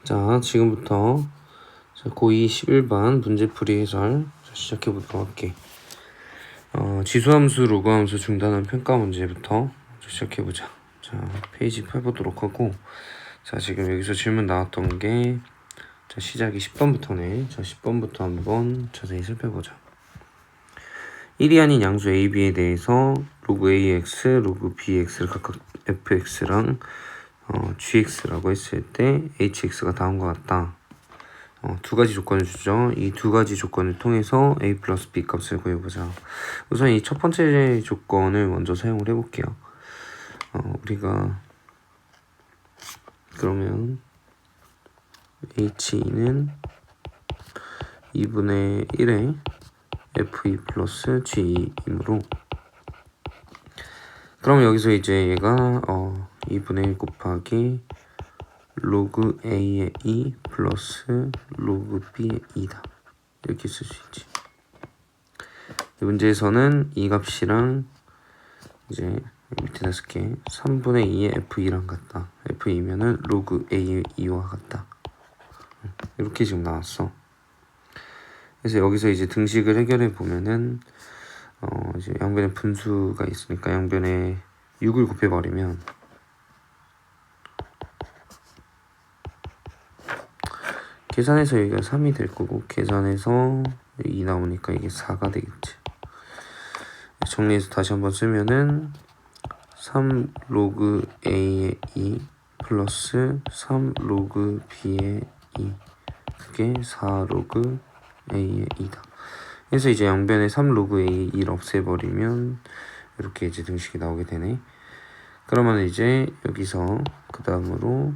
자, 지금부터 고2 11반 문제풀이 해설 시작해보도록 할게. 지수함수, 로그함수 중단한 평가 문제부터 시작해보자. 자, 페이지 펴보도록 하고, 자, 지금 여기서 질문 나왔던 게, 자, 시작이 10번부터네. 자, 10번부터 한번 자세히 살펴보자. 1이 아닌 양수 a, b에 대해서 로그 ax, 로그 bx를 각각 fx랑 gx라고 했을 때 hx가 다음과 같다. 두 가지 조건을 주죠. 이 두 가지 조건을 통해서 a 플러스 b 값을 구해보자. 우선 이 첫 번째 조건을 먼저 사용을 해볼게요. 우리가 그러면 h는 2분의 1의 f2 플러스 g2이므로 그럼 여기서 이제 얘가 2분의 1 곱하기 로그 a의 2 플러스 로그 b의 2다. 이렇게 쓸 수 있지. 이 문제에서는 이 값이랑 이제 밑에다 쓸게. 3분의 2의 f2랑 같다. f2면은 로그 a의 2와 같다. 이렇게 지금 나왔어. 그래서 여기서 이제 등식을 해결해 보면은 이제 양변에 분수가 있으니까 양변에 6을 곱해버리면 계산해서 여기가 3이 될 거고 계산해서 2 나오니까 이게 4가 되겠지. 정리해서 다시 한번 쓰면은 3 로그 a의 2 플러스 3 로그 b의 2 그게 4 로그 a의 2다. 그래서 이제 양변에 3 로그 a 1 없애버리면 이렇게 이제 등식이 나오게 되네. 그러면 이제 여기서 그 다음으로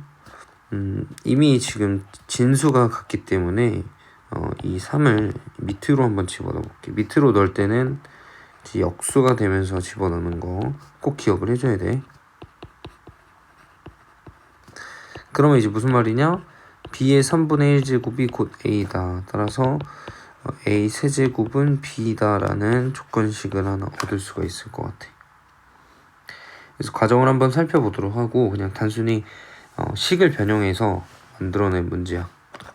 이미 지금 진수가 같기 때문에 이 3을 밑으로 한번 집어넣어 볼게. 밑으로 넣을 때는 역수가 되면서 집어넣는 거 꼭 기억을 해줘야 돼. 그러면 이제 무슨 말이냐? b의 3분의 1제곱이 곧 a다. 따라서 a 세제곱은 b다 라는 조건식을 하나 얻을 수가 있을 것 같아. 그래서 과정을 한번 살펴보도록 하고 그냥 단순히 식을 변형해서 만들어낸 문제야.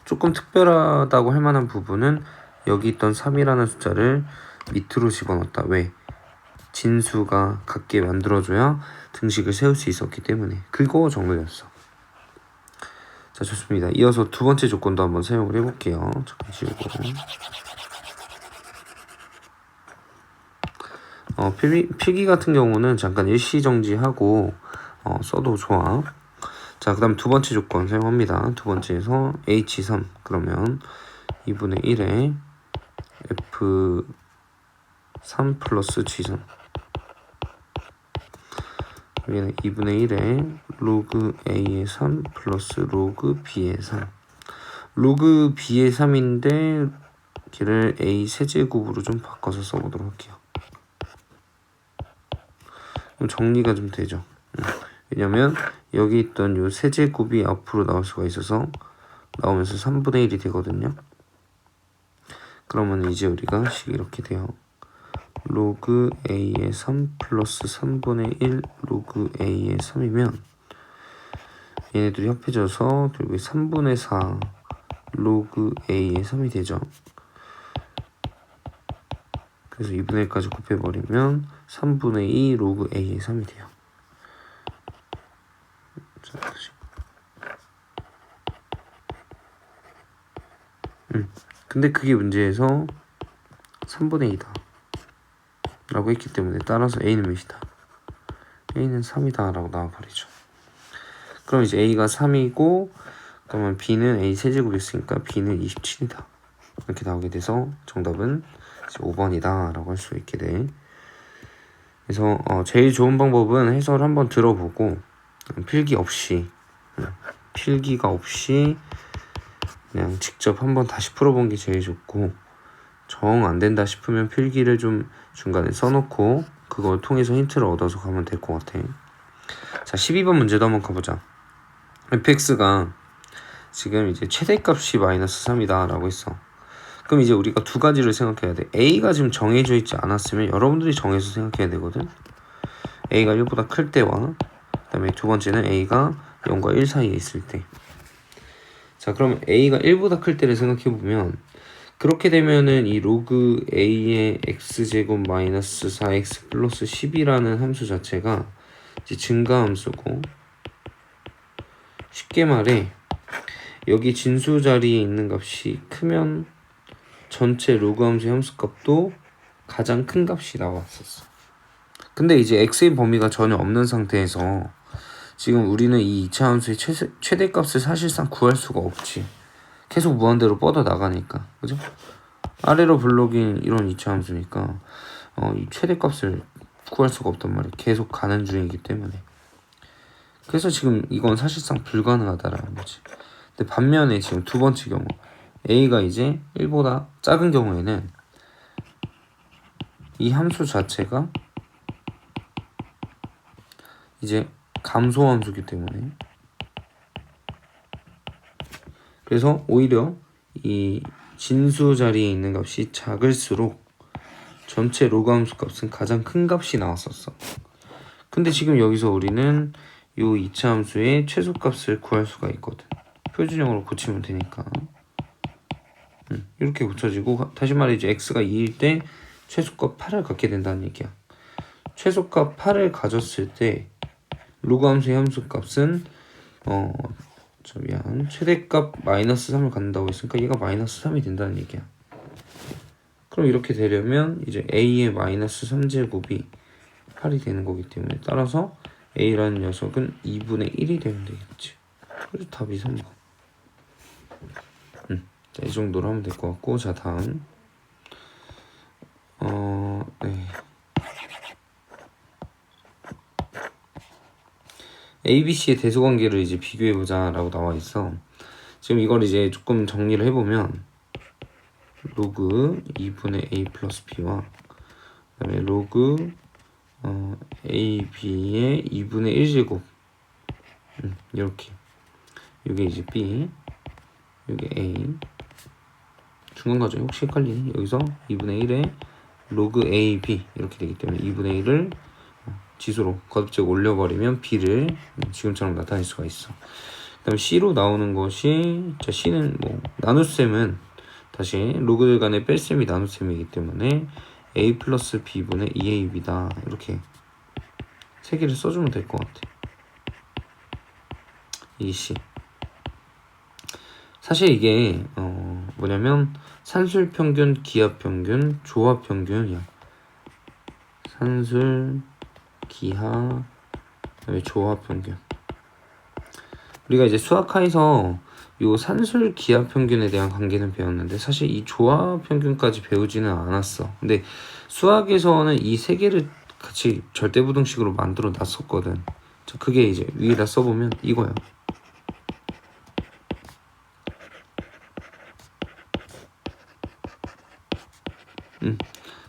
조금 특별하다고 할 만한 부분은 여기 있던 3이라는 숫자를 밑으로 집어넣었다. 왜? 진수가 같게 만들어줘야 등식을 세울 수 있었기 때문에. 그거 정도였어. 자, 좋습니다. 이어서 두 번째 조건도 한번 사용을 해볼게요. 잠깐 지우고. 필기 같은 경우는 잠깐 일시정지하고 써도 좋아. 자, 그 다음 두 번째 조건 사용합니다. 두 번째에서 h3 그러면 2분의 1에 f3 플러스 g3 여기는 2분의 1에 로그 a의 3 플러스 로그 b의 3 로그 b의 3인데 걔를 a 세제곱으로 좀 바꿔서 써보도록 할게요. 그럼 정리가 좀 되죠. 왜냐면 여기 있던 요 세제곱이 앞으로 나올 수가 있어서 나오면서 3분의 1이 되거든요. 그러면 이제 우리가 식 이렇게 돼요. 로그 a의 3 플러스 3분의 1 로그 a의 3이면 얘네들이 합해져서 결국에 3분의 4 로그 a의 3이 되죠. 그래서 2분의 1까지 곱해버리면 3분의 2 로그 a의 3이 돼요. 자, 다시. 근데 그게 문제에서 3분의 2다 라고 했기 때문에 따라서 a는 몇이다? a는 3이다 라고 나와버리죠. 그럼 이제 a가 3이고 그러면 b는 a 세제곱이 있으니까 b는 27이다 이렇게 나오게 돼서 정답은 5번이다 라고 할 수 있게 돼. 그래서 제일 좋은 방법은 해설 한번 들어보고 필기가 없이 그냥 직접 한번 다시 풀어본 게 제일 좋고 정 안 된다 싶으면 필기를 좀 중간에 써놓고 그걸 통해서 힌트를 얻어서 가면 될 것 같아. 자, 12번 문제도 한번 가보자. fx가 지금 이제 최대값이 마이너스 3이다 라고 했어. 그럼 이제 우리가 두 가지를 생각해야 돼. a가 지금 정해져 있지 않았으면 여러분들이 정해서 생각해야 되거든. a가 1보다 클 때와 그 다음에 두 번째는 a가 0과 1 사이에 있을 때. 자, 그럼 a가 1보다 클 때를 생각해보면 그렇게 되면은 이 로그 a의 x제곱 마이너스 4x 플러스 10이라는 함수 자체가 이제 증가함수고, 쉽게 말해 여기 진수 자리에 있는 값이 크면 전체 로그 함수의 함수값도 가장 큰 값이 나왔었어. 근데 이제 x의 범위가 전혀 없는 상태에서 지금 우리는 이 2차 함수의 최대값을 사실상 구할 수가 없지. 계속 무한대로 뻗어 나가니까, 그죠? 아래로 블록인 이런 2차 함수니까 이 최대값을 구할 수가 없단 말이야. 계속 가는 중이기 때문에. 그래서 지금 이건 사실상 불가능하다라는 거지. 근데 반면에 지금 두 번째 경우 a가 이제 1보다 작은 경우에는 이 함수 자체가 이제 감소 함수기 때문에, 그래서 오히려 이 진수 자리에 있는 값이 작을수록 전체 로그 함수 값은 가장 큰 값이 나왔었어. 근데 지금 여기서 우리는 이 2차 함수의 최소값을 구할 수가 있거든. 표준형으로 고치면 되니까. 이렇게 고쳐지고, 다시 말해 이제 x가 2일 때 최소값 8을 갖게 된다는 얘기야. 최소값 8을 가졌을 때 로그 함수의 함수값은 최대값 마이너스 3을 갖는다고 했으니까 얘가 마이너스 3이 된다는 얘기야. 그럼 이렇게 되려면 이제 a의 마이너스 3제곱이 8이 되는 거기 때문에, 따라서 a라는 녀석은 2분의 1이 되면 되겠지. 그래서 답이 3번. 자, 이 정도로 하면 될 것 같고, 자, 다음. 네. A, B, C의 대소관계를 이제 비교해보자 라고 나와 있어. 지금 이걸 이제 조금 정리를 해보면, 로그 2분의 A 플러스 B와 그다음에 로그 A, B의 2분의 1제곱, 이렇게. 이게 이제 B, 이게 A. 중간 과정이 혹시 헷갈리니? 여기서 2분의 1에 로그 A, B 이렇게 되기 때문에 2분의 1을 지수로 거듭적 올려버리면 B를 지금처럼 나타낼 수가 있어. 그 다음에 C로 나오는 것이, 자, C는 뭐 나눗셈은 다시 로그들 간의 뺄셈이 나눗셈이기 때문에 A 플러스 B분의 2AB다. 이렇게 세 개를 써주면 될 것 같아. 이 C. 사실 이게 뭐냐면 산술 평균, 기하 평균, 조합 평균이야. 산술, 기하, 조합 평균. 우리가 이제 수학하에서 요 산술 기하 평균에 대한 관계는 배웠는데 사실 이 조합 평균까지 배우지는 않았어. 근데 수학에서는 이 세 개를 같이 절대부등식으로 만들어 놨었거든. 그게 이제 위에다 써보면 이거야.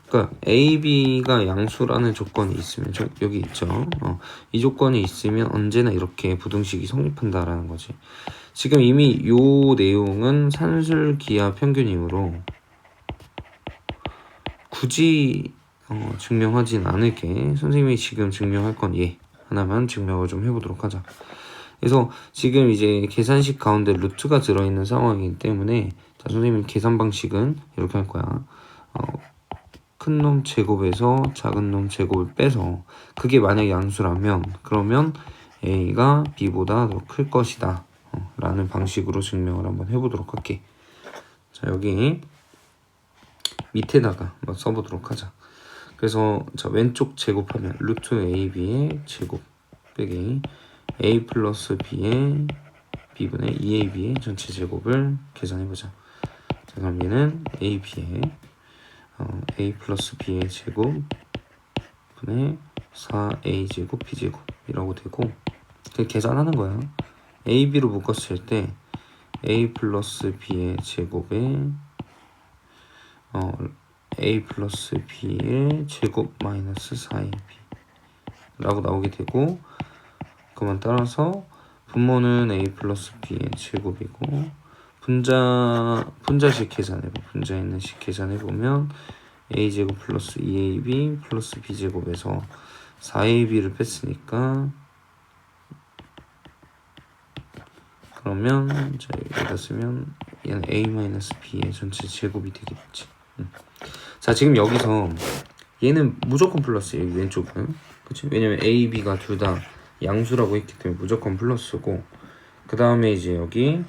그러니까 A, B가 양수라는 조건이 있으면, 여기 있죠. 이 조건이 있으면 언제나 이렇게 부등식이 성립한다라는 거지. 지금 이미 요 내용은 산술 기하 평균이므로 굳이 증명하진 않을게. 선생님이 지금 증명할 건 얘 하나만 증명을 좀 해보도록 하자. 그래서 지금 이제 계산식 가운데 루트가 들어있는 상황이기 때문에, 자, 선생님 계산 방식은 이렇게 할 거야. 큰 놈 제곱에서 작은 놈 제곱을 빼서, 그게 만약 양수라면 그러면 A가 B보다 더 클 것이다 라는 방식으로 증명을 한번 해보도록 할게. 자, 여기 밑에다가 한번 써보도록 하자. 그래서 자, 왼쪽 제곱하면 루트 AB의 제곱 빼기 A 플러스 B의 B분의 2AB의 전체 제곱을 계산해보자. 자, 그럼 얘는 AB의 A 플러스 B의 제곱 분의 4A 제곱 B 제곱이라고 되고, 계산하는 거야. A, B로 묶었을 때 A 플러스 B의 제곱에 A 플러스 B의 제곱 마이너스 4AB 라고 나오게 되고, 그만 따라서 분모는 A 플러스 B의 제곱이고, 분자식 계산해봐. 분자 있는 식 계산해보면 A제곱 플러스 2AB 플러스 B제곱에서 4AB를 뺐으니까 그러면 자 여기다 쓰면 얘는 a-b의 전체 제곱이 되겠지. 자 지금 여기서 얘는 무조건 플러스 여기 왼쪽은 그치? 왜냐면 a, b가 둘 다 양수라고 했기 때문에 무조건 플러스고 그 다음에 이제 여기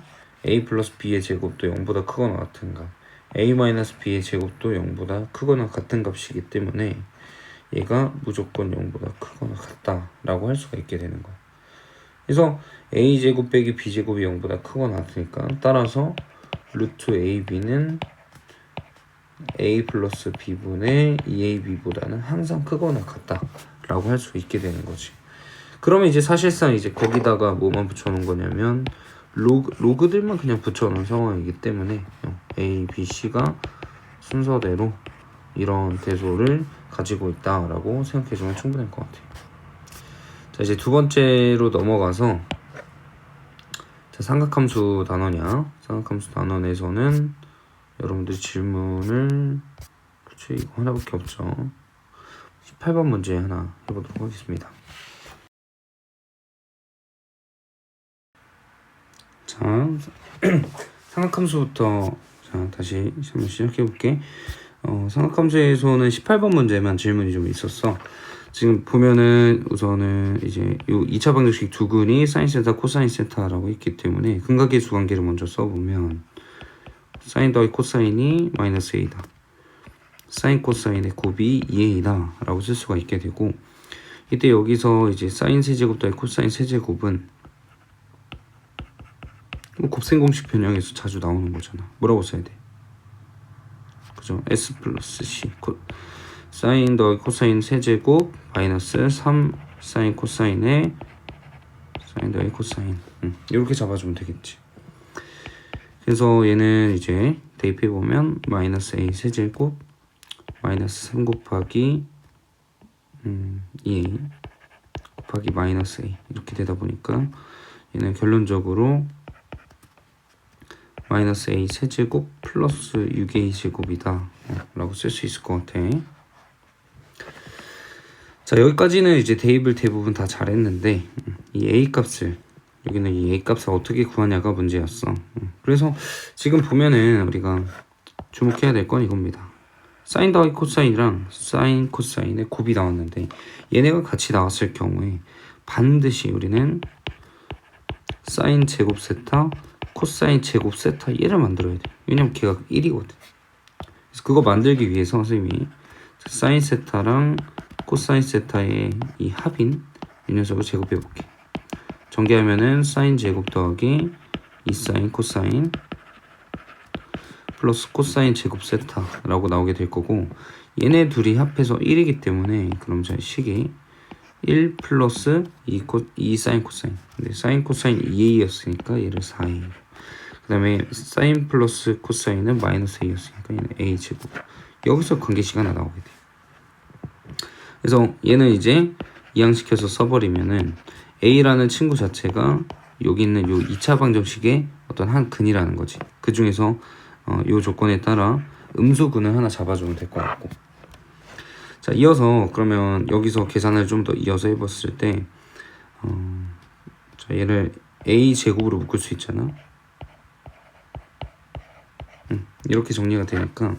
a 플러스 b의 제곱도 0보다 크거나 같은 값 a 마이너스 b의 제곱도 0보다 크거나 같은 값이기 때문에 얘가 무조건 0보다 크거나 같다 라고 할 수가 있게 되는 거야. 그래서 a제곱 빼기 b제곱이 0보다 크거나 같으니까 따라서 루트 ab는 a 플러스 b분의 2ab보다는 항상 크거나 같다 라고 할 수 있게 되는 거지. 그러면 이제 사실상 이제 거기다가 뭐만 붙여놓은 거냐면 로그들만 그냥 붙여놓은 상황이기 때문에 a, b, c가 순서대로 이런 대소를 가지고 있다라고 생각해주면 충분할 것 같아요. 자 이제 두 번째로 넘어가서 자, 삼각함수 단원이야. 삼각함수 단원에서는 여러분들 질문을 그치 이거 하나밖에 없죠. 18번 문제 하나 해보도록 하겠습니다. 자 삼각함수부터 자 다시 한번 시작해볼게. 삼각함수에서는 18번 문제만 질문이 좀 있었어. 지금 보면은 우선은 이제 요 2차 방정식 두 근이 사인 세타 코사인 세타라고 있기 때문에 근각계수 관계를 먼저 써보면 사인 더하기 코사인이 마이너스 a다. 사인 코사인의 곱이 2a다 라고 쓸 수가 있게 되고 이때 여기서 이제 사인 세제곱 더하기 코사인 세제곱은 곱셈 공식 변형에서 자주 나오는 거잖아. 뭐라고 써야 돼? 그죠? s 플러스 c 사인 더하기 코사인 세제곱 마이너스 3 사인 코사인의 사인 더하기 코사인 이렇게 잡아주면 되겠지. 그래서 얘는 이제 대입해보면 마이너스 a 세제곱 마이너스 3 곱하기 2a 곱하기 마이너스 a 이렇게 되다 보니까 얘는 결론적으로 마이너스 a 세제곱 플러스 6a 제곱이다 라고 쓸 수 있을 것 같아. 자 여기까지는 이제 대입을 대부분 다 잘했는데 이 a 값을 여기는 이 a 값을 어떻게 구하냐가 문제였어. 그래서 지금 보면은 우리가 주목해야 될 건 이겁니다. 사인 더하기 코사인이랑 사인 코사인의 곱이 나왔는데 얘네가 같이 나왔을 경우에 반드시 우리는 사인 제곱 세타 코사인 제곱 세타 얘를 만들어야 돼. 왜냐면 걔가 1이거든. 그래서 그거 만들기 위해서 선생님이 사인 세타랑 코사인 세타의 이 합인 이 녀석을 제곱해 볼게. 전개하면은 사인 제곱 더하기 2사인 코사인 플러스 코사인 제곱 세타라고 나오게 될 거고 얘네 둘이 합해서 1이기 때문에 그럼 자 식이 1 플러스 2 사인 코사인 근데 사인 코사인 2a였으니까 얘를 4a 그 다음에 사인 플러스 코사인은 마이너스 a였으니까 얘는 a 제곱 여기서 관계식 하나 나오게 돼. 그래서 얘는 이제 이항시켜서 써버리면은 a라는 친구 자체가 여기 있는 요 2차 방정식의 어떤 한 근이라는 거지. 그 중에서 요 조건에 따라 음수근을 하나 잡아주면 될 것 같고. 자 이어서 그러면 여기서 계산을 좀 더 이어서 해봤을 때 자 얘를 a 제곱으로 묶을 수 있잖아. 이렇게 정리가 되니까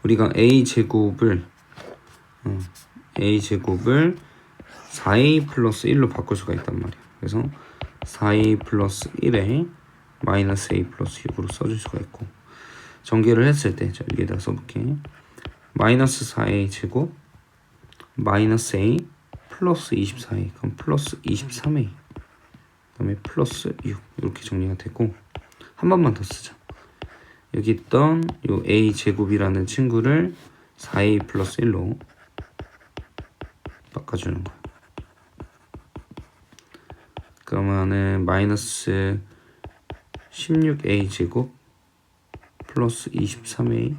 우리가 a 제곱을 4a 플러스 1로 바꿀 수가 있단 말이야. 그래서 4a 플러스 1에 마이너스 a 플러스 6으로 써줄 수가 있고 전개를 했을 때 자 여기에다 써볼게. 마이너스 4a 제곱 마이너스 a 플러스 24a 그럼 플러스 23a 그 다음에 플러스 6 이렇게 정리가 되고 한 번만 더 쓰자. 여기 있던 요 a 제곱이라는 친구를 4a 플러스 1로 바꿔주는 거야. 그러면은 마이너스 16a 제곱 플러스 23a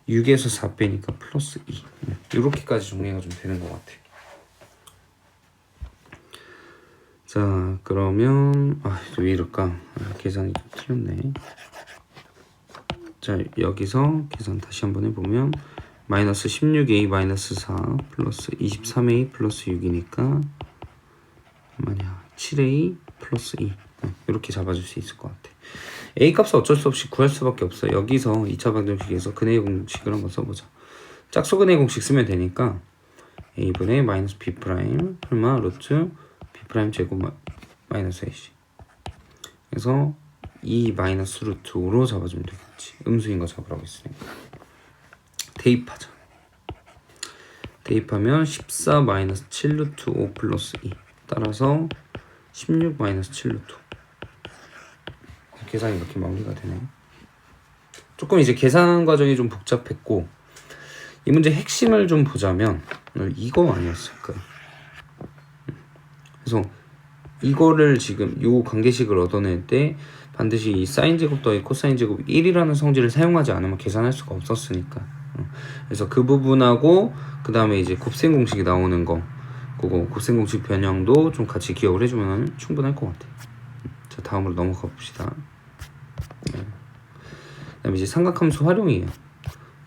6에서 4 빼니까 플러스 2 이렇게까지 정리가 좀 되는 것 같아. 자 그러면 왜 이럴까? 계산이 좀 틀렸네. 자 여기서 계산 다시 한번 해보면 마이너스 16a 마이너스 4 플러스 23a 플러스 6이니까 뭐냐 7a 플러스 2 이렇게 잡아줄 수 있을 것 같아. A 값은 어쩔 수 없이 구할 수밖에 없어. 여기서 2차 방정식에서 근해의 공식을 한번 써보자. 짝수 근해의 공식 쓰면 되니까 A분의 마이너스 B 프라임 설마 루트 B 프라임 제곱 마이너스 AC. 그래서 2 마이너스 루트 5로 잡아주면 되겠지. 음수인 거 잡으라고 했으니까. 대입하자. 대입하면 14 마이너스 7 루트 5 플러스 2. 따라서 16 마이너스 7 루트 5. 계산이 이렇게 마무리가 되네요. 조금 이제 계산 과정이 좀 복잡했고, 이 문제 핵심을 좀 보자면 이거 아니었을까요? 그래서 이거를 지금 요 관계식을 얻어낼 때 반드시 이 사인 제곱 더하기 코사인 제곱 1이라는 성질을 사용하지 않으면 계산할 수가 없었으니까. 그래서 그 부분하고 그 다음에 이제 곱셈 공식이 나오는 거, 그거 곱셈 공식 변형도 좀 같이 기억을 해주면 충분할 것 같아요. 자, 다음으로 넘어가 봅시다. 그다음에 이제 삼각함수 활용이에요.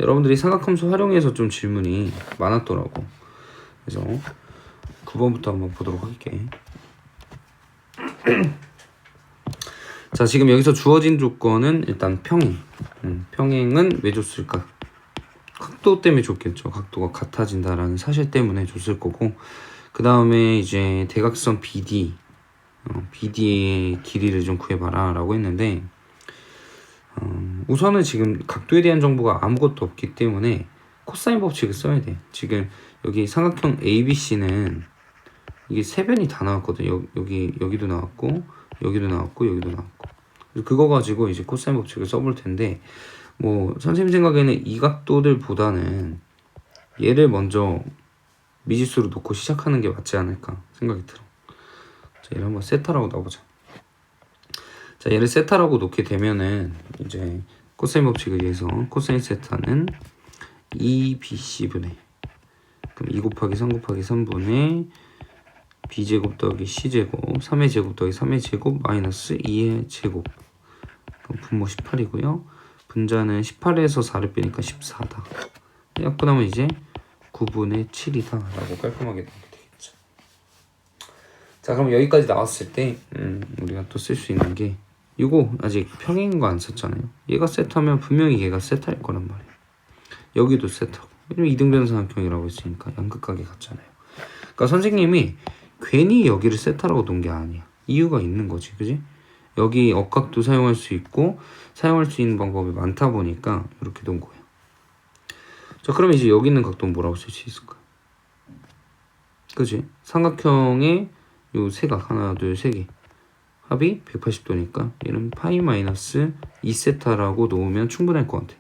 여러분들이 삼각함수 활용해서 좀 질문이 많았더라고. 그래서 9번부터 한번 보도록 할게. 자, 지금 여기서 주어진 조건은 일단 평행. 평행은 왜 줬을까? 각도 때문에 줬겠죠. 각도가 같아진다라는 사실 때문에 줬을 거고, 그 다음에 이제 대각선 BD, BD의 길이를 좀 구해봐라 라고 했는데, 우선은 지금 각도에 대한 정보가 아무것도 없기 때문에 코사인 법칙을 써야 돼. 지금 여기 삼각형 ABC는 이게 세 변이 다 나왔거든. 여기도 나왔고, 여기도 나왔고, 여기도 나왔고. 그거 가지고 이제 코사인 법칙을 써볼 텐데, 뭐 선생님 생각에는 이 각도들보다는 얘를 먼저 미지수로 놓고 시작하는 게 맞지 않을까 생각이 들어. 자, 얘를 한번 세타라고 넣어보자. 자, 얘를 세타라고 놓게 되면은 이제 코사인 법칙에 의해서 코사인 세타는 2bc분의, 그럼 2 곱하기 3 곱하기 3분의 b제곱 더하기 c제곱 3의 제곱 더하기 3의 제곱 마이너스 2의 제곱, 그럼 분모 18이고요. 분자는 18에서 4를 빼니까 14다. 약분하면 이제 9분의 7이다 라고 깔끔하게 나오게 되겠죠. 자, 그럼 여기까지 나왔을 때 우리가 또 쓸 수 있는 게 이거 아직 평행인 거 안 썼잖아요. 얘가 세타면 분명히 얘가 세타일 거란 말이에요. 여기도 세타고, 왜냐면 이등변 삼각형이라고 했으니까 양극각이 같잖아요. 그러니까 선생님이 괜히 여기를 세타라고 놓은 게 아니야. 이유가 있는 거지, 그지? 여기 억각도 사용할 수 있고 사용할 수 있는 방법이 많다 보니까 이렇게 놓은 거예요. 자, 그러면 이제 여기 있는 각도는 뭐라고 쓸 수 있을까? 그지? 삼각형의 요 세각 하나 둘 세 개 합이 180도니까 얘는 파이 마이너스 2세타라고 놓으면 충분할 것 같아.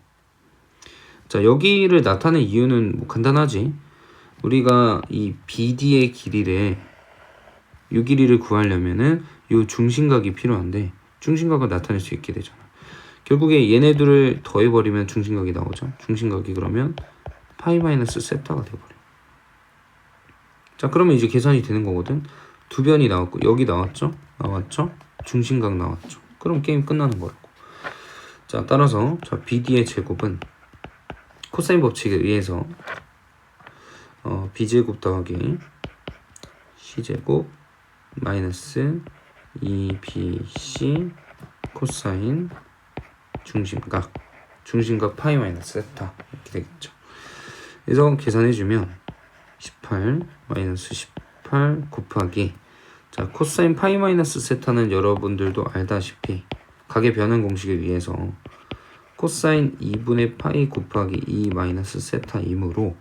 자, 여기를 나타낸 이유는 뭐 간단하지. 우리가 이 BD의 길이를, 이 길이를 구하려면은 이 중심각이 필요한데 중심각을 나타낼 수 있게 되잖아. 결국에 얘네들을 더해버리면 중심각이 나오죠. 중심각이 그러면 파이 마이너스 세타가 돼버려. 자, 그러면 이제 계산이 되는 거거든. 두 변이 나왔고 여기 나왔죠? 중심각 나왔죠? 그럼 게임 끝나는 거라고. 자, 따라서 자, BD의 제곱은 코사인 법칙에 의해서 B제곱 더하기 C제곱 마이너스 2BC 코사인 중심각 파이 마이너스 세타 이렇게 되겠죠. 그래서 계산해주면 18 마이너스 18 곱하기, 자, 코사인 파이 마이너스 세타는 여러분들도 알다시피 각의 변환 공식에 의해서 코사인 2분의 파이 곱하기 2 마이너스 세타이므로,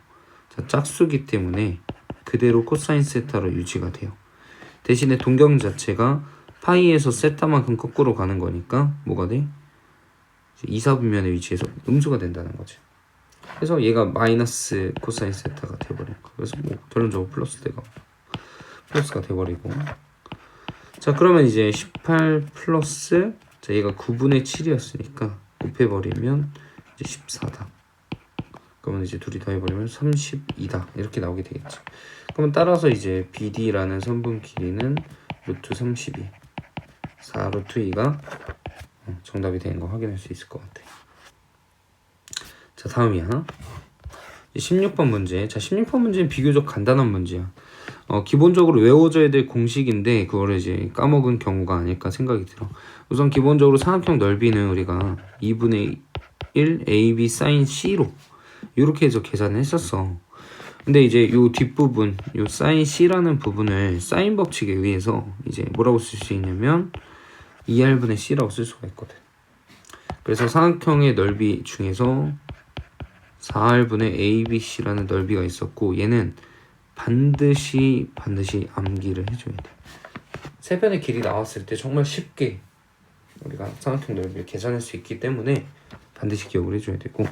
자, 짝수기 때문에 그대로 코사인 세타로 유지가 돼요. 대신에 동경 자체가 파이에서 세타만큼 거꾸로 가는 거니까 뭐가 돼? 2사분면의 위치에서 음수가 된다는 거지. 그래서 얘가 마이너스 코사인 세타가 돼버리는 거야. 그래서 뭐 결론적으로 플러스가 돼버리고. 자, 그러면 이제 18 플러스, 자, 얘가 9분의 7이었으니까 곱해버리면 이제 14다. 그러면 이제 둘이 더해버리면 32다 이렇게 나오게 되겠죠. 그러면 따라서 이제 BD라는 선분 길이는 루트 32, 4 루트 2가 정답이 되는 거 확인할 수 있을 것 같아. 자, 다음이야. 16번 문제. 자, 16번 문제는 비교적 간단한 문제야. 기본적으로 외워져야 될 공식인데 그거를 이제 까먹은 경우가 아닐까 생각이 들어. 우선 기본적으로 삼각형 넓이는 우리가 2분의 1 AB sin C로 이렇게 해서 계산을 했었어. 근데 이제 요 뒷부분, 요 sin C라는 부분을 사인 법칙에 의해서 이제 뭐라고 쓸 수 있냐면 2R분의 C라고 쓸 수가 있거든. 그래서 삼각형의 넓이 중에서 4R분의 ABC라는 넓이가 있었고 얘는 반드시 암기를 해줘야 돼. 세 변의 길이 나왔을 때 정말 쉽게 우리가 삼각형 넓이를 계산할 수 있기 때문에 반드시 기억을 해줘야 되고,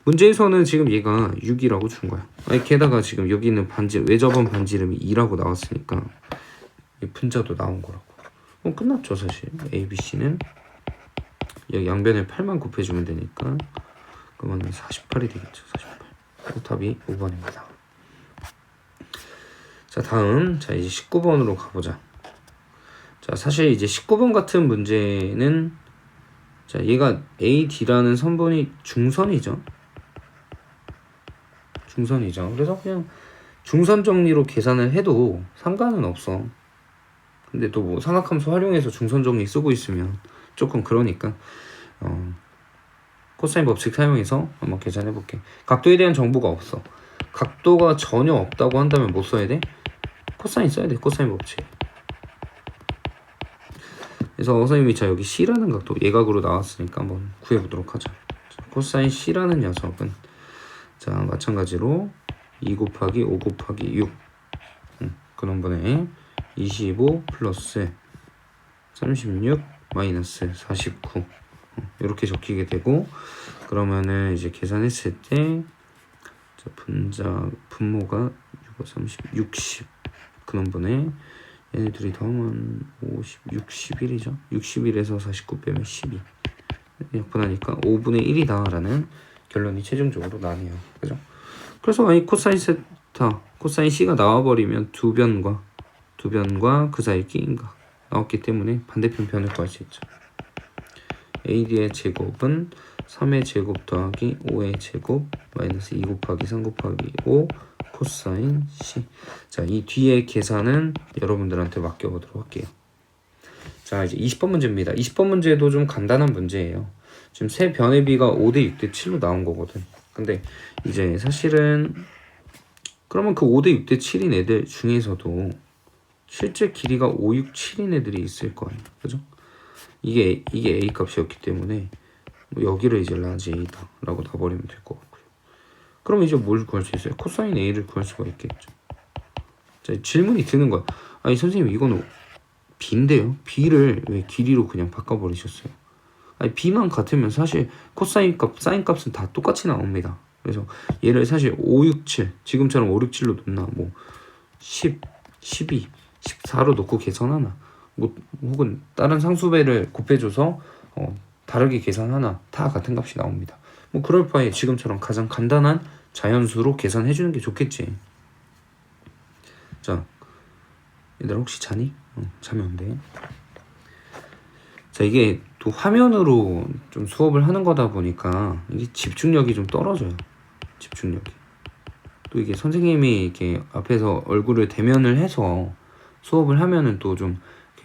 문제에서는 지금 얘가 6이라고 준 거야. 게다가 지금 여기 있는 외접원 반지름이 2라고 나왔으니까 이 분자도 나온 거라고. 그럼 끝났죠 사실. ABC는 여기 양변에 8만 곱해주면 되니까 그러면 48이 되겠죠. 48. 답이 5번입니다. 자 다음, 자 이제 19번으로 가보자. 자 사실 이제 19번 같은 문제는 자 얘가 AD라는 선분이 중선이죠. 그래서 그냥 중선 정리로 계산을 해도 상관은 없어. 근데 또 뭐 삼각함수 활용해서 중선 정리 쓰고 있으면 조금 그러니까 코사인 법칙 사용해서 한번 계산해 볼게. 각도에 대한 정보가 없어. 각도가 전혀 없다고 한다면 뭐 써야 돼? 코사인 써야 돼. 코사인 법칙. 그래서 선생님이 자 여기 C라는 각도 예각으로 나왔으니까 한번 구해보도록 하자. 코사인 C라는 녀석은 자 마찬가지로 2 곱하기 5 곱하기 6 그 놈분의 25 플러스 36 마이너스 49 이렇게 적히게 되고, 그러면은 이제 계산했을 때 자, 분모가 60 그 놈분의 얘네 둘이 더하면 61이죠. 61에서 49 빼면 12 약분하니까 5분의 1이다 라는 결론이 최종적으로 나네요. 그죠? 그래서 이 코사인 세타, 코사인 C가 나와버리면 두 변과 그 사이 끼인각 나왔기 때문에 반대편 변을 구할 수 있죠. AD의 제곱은 3의 제곱 더하기 5의 제곱 마이너스 2 곱하기 3 곱하기 5 코사인 C. 자, 이 뒤에 계산은 여러분들한테 맡겨보도록 할게요. 자, 이제 20번 문제입니다. 20번 문제도 좀 간단한 문제예요. 지금 세 변의 비가 5대 6대 7로 나온 거거든. 근데 이제 사실은 그러면 그 5대 6대 7인 애들 중에서도 실제 길이가 5, 6, 7인 애들이 있을 거예요. 그죠? 이게 A 값이었기 때문에 뭐 여기를 이제 라지 A다 라고 놔버리면 될 것 같고요. 그럼 이제 뭘 구할 수 있어요? 코사인 A를 구할 수가 있겠죠. 자, 질문이 드는 거야. 아니 선생님 이거는 B인데요? B를 왜 길이로 그냥 바꿔버리셨어요? 아니 B만 같으면 사실 코사인 값, 사인 값은 다 똑같이 나옵니다. 그래서 얘를 사실 5, 6, 7 지금처럼 5, 6, 7로 놓나 뭐 10, 12, 14로 놓고 계산하나 뭐 혹은 다른 상수배를 곱해줘서 다르게 계산하나 다 같은 값이 나옵니다. 뭐 그럴 바에 지금처럼 가장 간단한 자연수로 계산해주는 게 좋겠지. 자, 얘들아 혹시 자니? 자면 안 돼. 자, 이게 또 화면으로 좀 수업을 하는 거다 보니까 이게 집중력이 좀 떨어져요. 집중력이. 또 이게 선생님이 이렇게 앞에서 얼굴을 대면을 해서 수업을 하면은 또 좀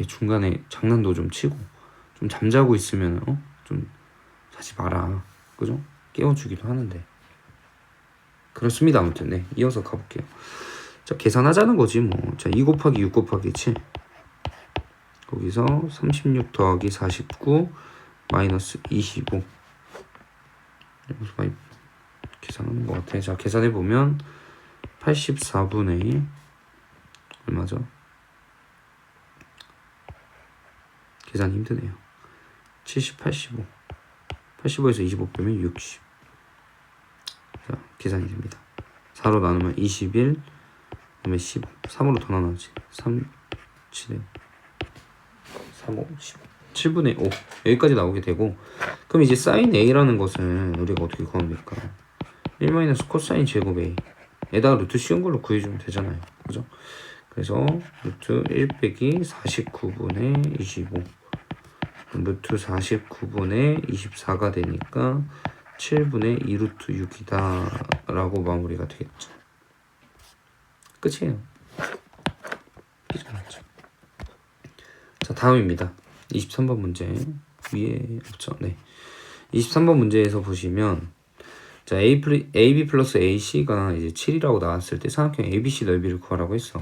중간에 장난도 좀 치고 좀 잠자고 있으면 좀 자지 마라. 그죠? 깨워주기도 하는데. 그렇습니다. 아무튼 네, 이어서 가볼게요. 자, 계산하자는 거지 뭐. 자, 2 곱하기 6 곱하기 7 거기서 36 더하기 49 마이너스 25 여기서 많이 계산하는 것 같아. 자, 계산해보면 84분의 얼마죠? 계산이 힘드네요. 70, 85 85에서 25 빼면 60. 자, 계산이 됩니다. 4로 나누면 21 그다음에 15 3으로 더 나누지 3, 7에 3, 5, 15 7분의 5 여기까지 나오게 되고, 그럼 이제 사인 A라는 것은 우리가 어떻게 구합니까? 1 마이너스 코사인 제곱 A 에다가 루트 씌운 걸로 구해주면 되잖아요. 그죠? 그래서 루트 1 빼기 49분의 25 루트 49분의 24가 되니까 7분의 2 루트 6이다 라고 마무리가 되겠죠. 끝이에요. 삐져 나왔죠. 자, 다음입니다. 23번 문제 위에 없죠. 네. 23번 문제에서 보시면 자, AB 플러스 AC가 이제 7이라고 나왔을 때 삼각형 ABC 넓이를 구하라고 했어.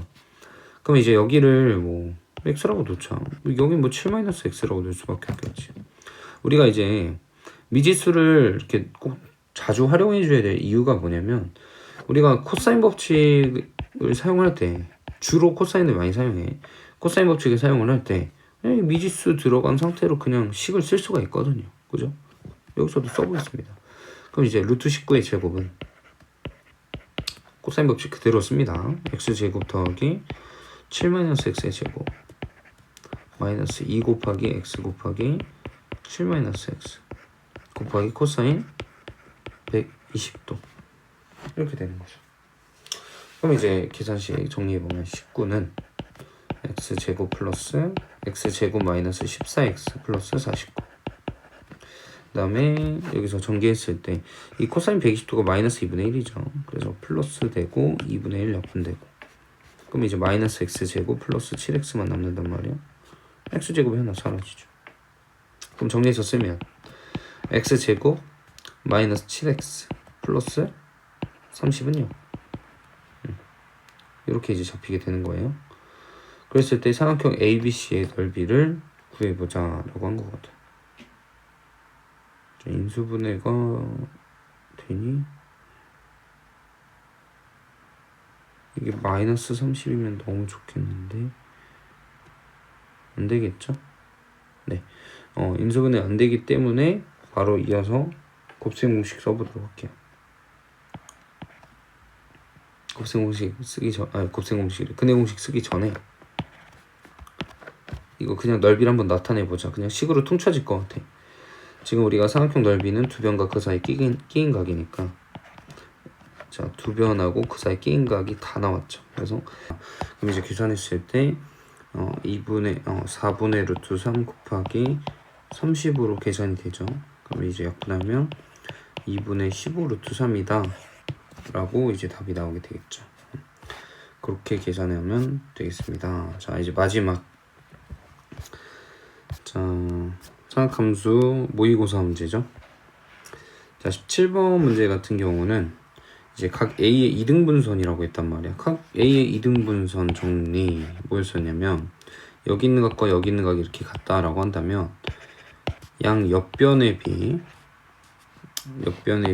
그럼 이제 여기를 뭐 x라고 놓자. 여기 뭐 7-x라고 놓을 수밖에 없겠지. 우리가 이제 미지수를 이렇게 꼭 자주 활용해 줘야 될 이유가 뭐냐면 우리가 코사인 법칙을 사용할 때 주로 코사인을 많이 사용해. 코사인 법칙을 사용을 할 때 미지수 들어간 상태로 그냥 식을 쓸 수가 있거든요. 그죠? 여기서도 써보겠습니다. 그럼 이제 루트 19의 제곱은 코사인 법칙 그대로 씁니다. x제곱 더하기 7-x의 제곱 마이너스 2 곱하기 x 곱하기 7-x 곱하기 코사인 120도 이렇게 되는 거죠. 그럼 이제 계산식 정리해보면 19는 x제곱 플러스 x제곱 마이너스 14x 플러스 49. 그 다음에 여기서 전개했을 때 이 코사인 120도가 마이너스 2분의 1이죠. 그래서 플러스 되고 2분의 1 약분되고 그럼 이제 마이너스 x제곱 플러스 7x만 남는단 말이야. x제곱이 하나 사라지죠. 그럼 정리해서 쓰면 x제곱 마이너스 7x 플러스 30은요. 이렇게 이제 잡히게 되는 거예요. 그랬을 때 삼각형 ABC의 넓이를 구해보자 라고 한 거거든. 인수분해가 되니? 이게 마이너스 30이면 너무 좋겠는데 안 되겠죠? 네. 인수분해 안 되기 때문에 바로 이어서 곱셈 공식 써보도록 할게요. 곱셈 공식 쓰기 전, 곱셈 공식, 근해 공식 쓰기 전에 이거 그냥 넓이를 한번 나타내보자. 그냥 식으로 퉁쳐질 것 같아. 지금 우리가 삼각형 넓이는 두 변과 그 사이 끼인 각이니까 자, 두 변하고 그 사이 끼인 각이 다 나왔죠. 그래서 그럼 이제 계산했을 때 4분의 루트 3 곱하기 30으로 계산이 되죠. 그럼 이제 약분하면 2분의 15 루트 3이다 라고 이제 답이 나오게 되겠죠. 그렇게 계산하면 되겠습니다. 자, 이제 마지막 자, 삼각함수 모의고사 문제죠. 자, 17번 문제 같은 경우는 이제 각 A의 이등분선이라고 했단 말이야. 각 A의 이등분선 정리 뭐였었냐면 여기 있는 각과 여기 있는 각이 이렇게 같다라고 한다면 양 옆변의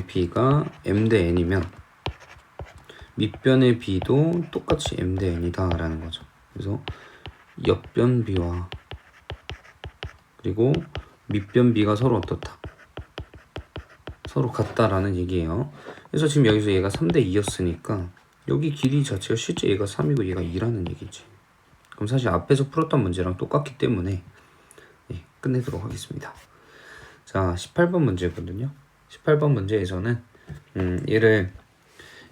B가 M 대 N이면 밑변의 B도 똑같이 M 대 N이다 라는 거죠. 그래서 옆변 B와 그리고 밑변 B가 서로 어떻다? 서로 같다라는 얘기예요. 그래서 지금 여기서 얘가 3대 2였으니까 여기 길이 자체가 실제 얘가 3이고 얘가 2라는 얘기지. 그럼 사실 앞에서 풀었던 문제랑 똑같기 때문에 끝내도록 하겠습니다. 자, 18번 문제거든요. 18번 문제에서는 얘를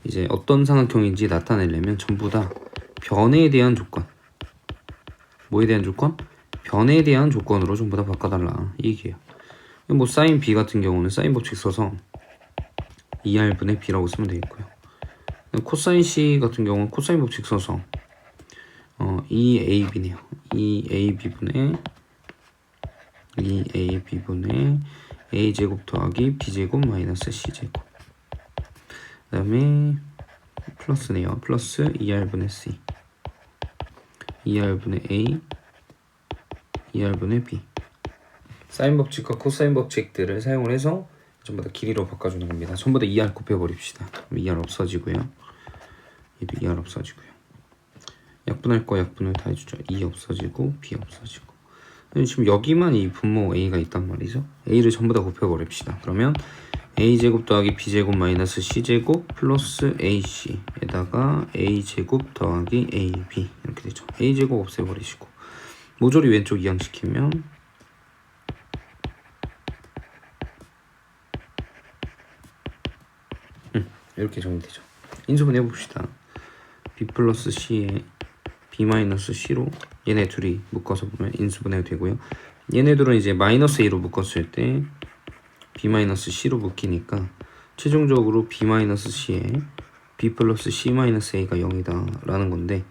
이제 어떤 삼각형인지 나타내려면 전부 다 변에 대한 조건, 뭐에 대한 조건? 변에 대한 조건으로 전부 다 바꿔달라 이 얘기예요. 뭐 사인 B 같은 경우는 사인 법칙 써서 2R분의 B라고 쓰면 되겠고요. 코사인 C 같은 경우는 코사인 법칙 써서 2AB네요. 2AB분의 A제곱 더하기 B제곱 마이너스 C제곱 그 다음에 플러스네요. 플러스 2R분의 C 2R분의 A 2R분의 B 사인 법칙과 코사인 법칙들을 사용을 해서 전부 다 길이로 바꿔주는 겁니다. 전부 다 2R 곱해버립시다. 2R 없어지고요. 얘도 2R 없어지고요. 약분할 거 약분을 다 해주죠. 2 없어지고 B 없어지고 지금 여기만 이 분모 A가 있단 말이죠. A를 전부 다 곱해버립시다. 그러면 A제곱 더하기 B제곱 마이너스 C제곱 플러스 AC에다가 A제곱 더하기 AB 이렇게 되죠. A제곱 없애버리시고 모조리 왼쪽 이항시키면 이렇게 정리되죠. 인수분 해봅시다. B 플러스 C에 B 마이너스 C로 얘네 둘이 묶어서 보면 인수분해가 되고요. 얘네들은 이제 마이너스 A로 묶었을 때 B 마이너스 C로 묶이니까 최종적으로 B 마이너스 C에 B 플러스 C 마이너스 A가 0이다 라는 건데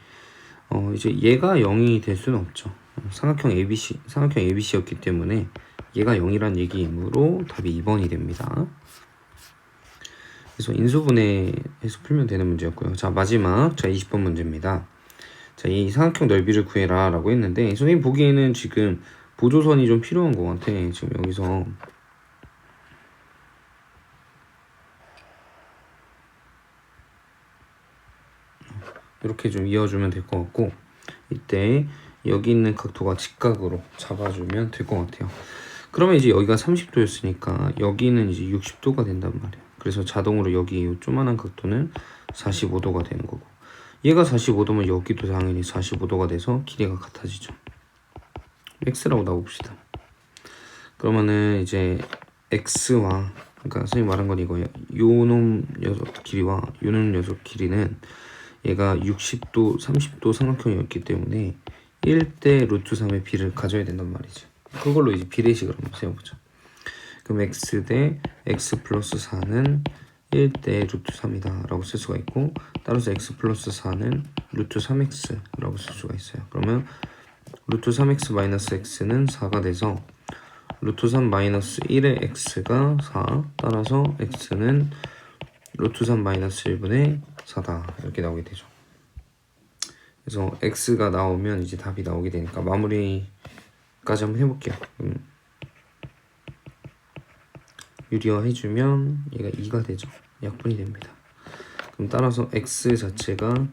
이제 얘가 0이 될 수는 없죠. 삼각형 ABC였기 때문에 얘가 0이란 얘기이므로 답이 2번이 됩니다. 그래서 인수분해해서 풀면 되는 문제였고요. 자, 마지막 20번 문제입니다. 자, 이 삼각형 넓이를 구해라 라고 했는데 선생님 보기에는 지금 보조선이 좀 필요한 것 같아. 지금 여기서 이렇게 좀 이어주면 될 것 같고, 이때 여기 있는 각도가 직각으로 잡아주면 될 것 같아요. 그러면 이제 여기가 30도였으니까 여기는 이제 60도가 된단 말이에요. 그래서 자동으로 여기 이 조만한 각도는 45도가 되는 거고, 얘가 45도면 여기도 당연히 45도가 돼서 길이가 같아지죠. x라고 나옵시다. 그러면은 이제 x와, 그러니까 선생님 말한 건 이거예요. 요놈 녀석 길이와 요놈 녀석 길이는 얘가 60도, 30도 삼각형이었기 때문에 1대 루트 3의 비를 가져야 된단 말이죠. 그걸로 이제 비례식을 한번 세워보자. 그럼 x 대 x 플러스 4는 1대 루트 3이다 라고 쓸 수가 있고, 따라서 x 플러스 4는 루트 3x 라고 쓸 수가 있어요. 그러면 루트 3x 마이너스 x는 4가 돼서 루트 3 마이너스 1의 x가 4, 따라서 x는 루트 3 마이너스 1분의 4다 이렇게 나오게 되죠. 그래서 x가 나오면 이제 답이 나오게 되니까 마무리까지 한번 해볼게요. 유리화 해주면 얘가 2가 되죠. 약분이 됩니다. 그럼 따라서 x 자체가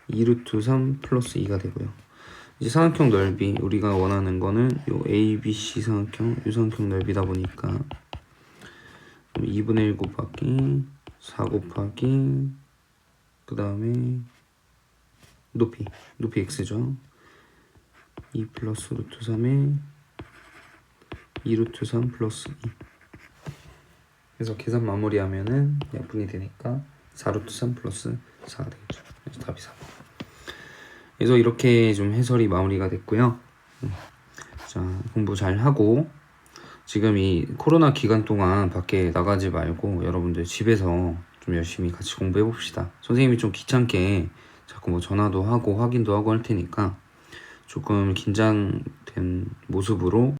2루트 3 플러스 2가 되고요. 이제 삼각형 넓이, 우리가 원하는 거는 요 ABC 삼각형, 요 삼각형 넓이다 보니까 2분의 1 곱하기 4 곱하기 그 다음에 높이 x죠. 2 플러스 루트 3에 2 루트 3 플러스 2. 그래서 계산 마무리하면은 약분이 되니까 4 루트 3 플러스 4가 되겠죠. 그래서 답이 4번. 그래서 이렇게 좀 해설이 마무리가 됐고요. 자, 공부 잘 하고, 지금 이 코로나 기간 동안 밖에 나가지 말고 여러분들 집에서 좀 열심히 같이 공부해 봅시다. 선생님이 좀 귀찮게 자꾸 뭐 전화도 하고 확인도 하고 할 테니까 조금 긴장된 모습으로